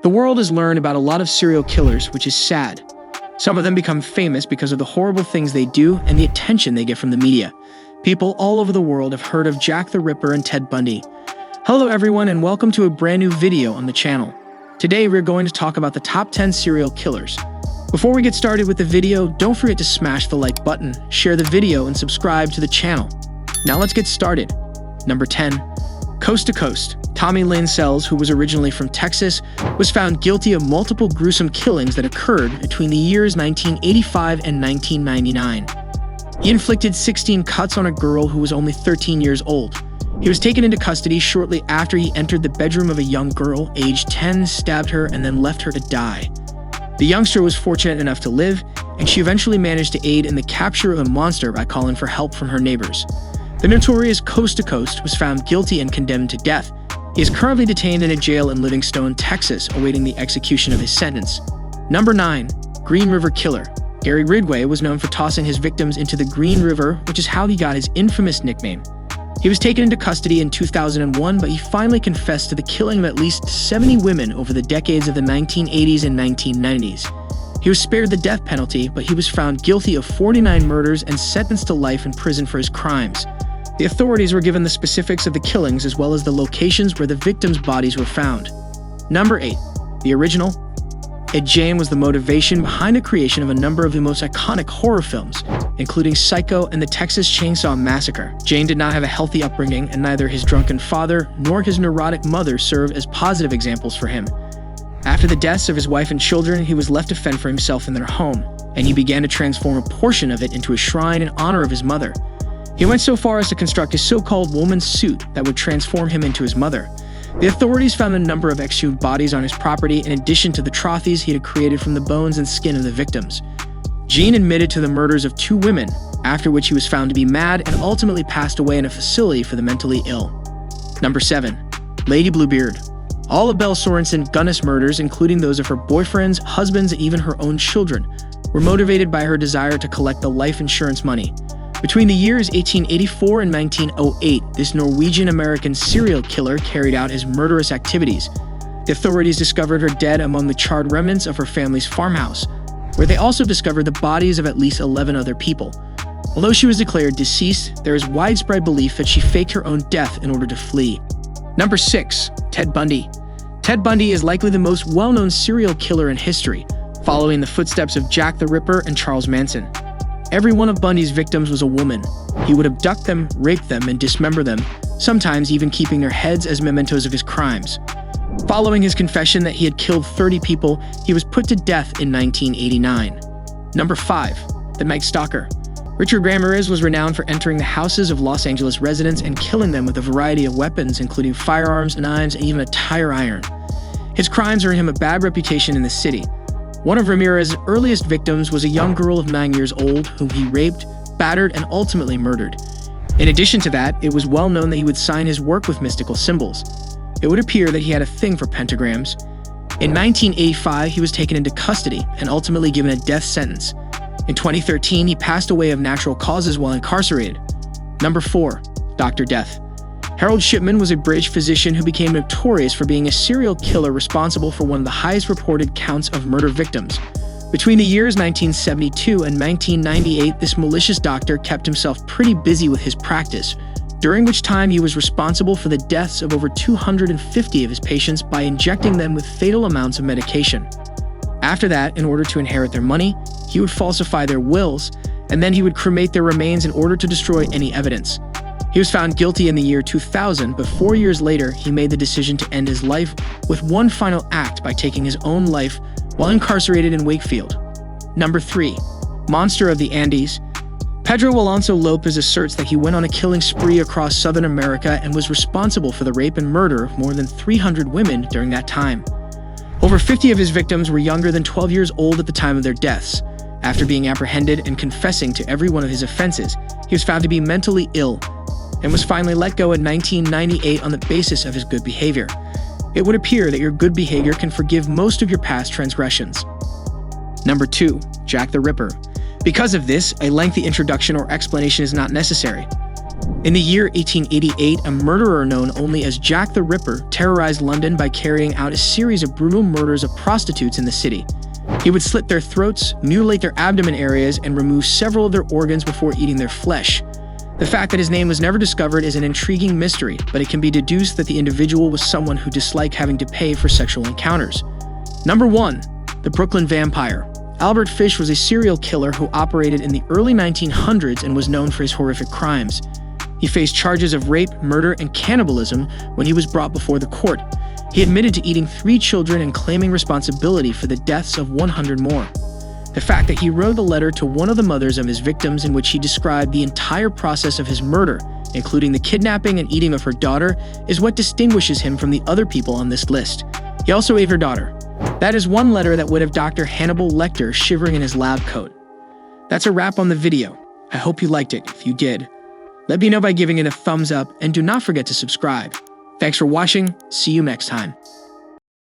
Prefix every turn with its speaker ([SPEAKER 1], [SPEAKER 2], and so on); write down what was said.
[SPEAKER 1] The world has learned about a lot of serial killers, which is sad. Some of them become famous because of the horrible things they do and the attention they get from the media. People all over the world have heard of Jack the Ripper and Ted Bundy. Hello everyone and welcome to a brand new video on the channel. Today we're going to talk about the top 10 serial killers. Before we get started with the video, don't forget to smash the like button, share the video, and subscribe to the channel. Now let's get started. Number 10. Coast to Coast. Tommy Lynn Sells, who was originally from Texas, was found guilty of multiple gruesome killings that occurred between the years 1985 and 1999. He inflicted 16 cuts on a girl who was only 13 years old. He was taken into custody shortly after he entered the bedroom of a young girl, aged 10, stabbed her, and then left her to die. The youngster was fortunate enough to live, and she eventually managed to aid in the capture of a monster by calling for help from her neighbors. The notorious Coast to Coast was found guilty and condemned to death. He is currently detained in a jail in Livingstone, Texas, awaiting the execution of his sentence. Number 9. Green River Killer. Gary Ridgway was known for tossing his victims into the Green River, which is how he got his infamous nickname. He was taken into custody in 2001, but he finally confessed to the killing of at least 70 women over the decades of the 1980s and 1990s. He was spared the death penalty, but he was found guilty of 49 murders and sentenced to life in prison for his crimes. The authorities were given the specifics of the killings as well as the locations where the victims' bodies were found. Number 8. The Original. Gein was the motivation behind the creation of a number of the most iconic horror films, including Psycho and the Texas Chainsaw Massacre. Gein did not have a healthy upbringing, and neither his drunken father nor his neurotic mother served as positive examples for him. After the deaths of his wife and children, he was left to fend for himself in their home, and he began to transform a portion of it into a shrine in honor of his mother. He went so far as to construct a so-called woman's suit that would transform him into his mother. The authorities found a number of exhumed bodies on his property in addition to the trophies he had created from the bones and skin of the victims. Gein admitted to the murders of 2 women, after which he was found to be mad and ultimately passed away in a facility for the mentally ill. Number 7. Lady Bluebeard. All of Belle Sorensen Gunnis murders, including those of her boyfriends, husbands, and even her own children, were motivated by her desire to collect the life insurance money. Between the years 1884 and 1908, this Norwegian-American serial killer carried out his murderous activities. The authorities discovered her dead among the charred remnants of her family's farmhouse, where they also discovered the bodies of at least 11 other people. Although she was declared deceased, there is widespread belief that she faked her own death in order to flee. Number 6. Ted Bundy. Ted Bundy is likely the most well-known serial killer in history, following the footsteps of Jack the Ripper and Charles Manson. Every one of Bundy's victims was a woman. He would abduct them, rape them, and dismember them, sometimes even keeping their heads as mementos of his crimes. Following his confession that he had killed 30 people, he was put to death in 1989. Number 5. The Night Stalker. Richard Ramirez was renowned for entering the houses of Los Angeles residents and killing them with a variety of weapons, including firearms, knives, and even a tire iron. His crimes earned him a bad reputation in the city. One of Ramirez's earliest victims was a young girl of 9 years old whom he raped, battered, and ultimately murdered. In addition to that, it was well known that he would sign his work with mystical symbols. It would appear that he had a thing for pentagrams. In 1985, he was taken into custody and ultimately given a death sentence. In 2013, he passed away of natural causes while incarcerated. Number 4. Dr. Death. Harold Shipman was a British physician who became notorious for being a serial killer responsible for one of the highest reported counts of murder victims. Between the years 1972 and 1998, this malicious doctor kept himself pretty busy with his practice, during which time he was responsible for the deaths of over 250 of his patients by injecting them with fatal amounts of medication. After that, in order to inherit their money, he would falsify their wills, and then he would cremate their remains in order to destroy any evidence. He was found guilty in the year 2000, but 4 years later, he made the decision to end his life with one final act by taking his own life while incarcerated in Wakefield. Number 3. Monster of the Andes. Pedro Alonso Lopez asserts that he went on a killing spree across Southern America and was responsible for the rape and murder of more than 300 women during that time. Over 50 of his victims were younger than 12 years old at the time of their deaths. After being apprehended and confessing to every one of his offenses, he was found to be mentally ill and was finally let go in 1998 on the basis of his good behavior. It would appear that your good behavior can forgive most of your past transgressions. Number 2. Jack the Ripper. Because of this, a lengthy introduction or explanation is not necessary. In the year 1888, a murderer known only as Jack the Ripper terrorized London by carrying out a series of brutal murders of prostitutes in the city. He would slit their throats, mutilate their abdomen areas, and remove several of their organs before eating their flesh. The fact that his name was never discovered is an intriguing mystery, but it can be deduced that the individual was someone who disliked having to pay for sexual encounters. Number 1. The Brooklyn Vampire. Albert Fish was a serial killer who operated in the early 1900s and was known for his horrific crimes. He faced charges of rape, murder, and cannibalism when he was brought before the court. He admitted to eating 3 children and claiming responsibility for the deaths of 100 more. The fact that he wrote a letter to one of the mothers of his victims in which he described the entire process of his murder, including the kidnapping and eating of her daughter, is what distinguishes him from the other people on this list. He also ate her daughter. That is one letter that would have Dr. Hannibal Lecter shivering in his lab coat. That's a wrap on the video. I hope you liked it. If you did, let me know by giving it a thumbs up, and do not forget to subscribe. Thanks for watching. See you next time.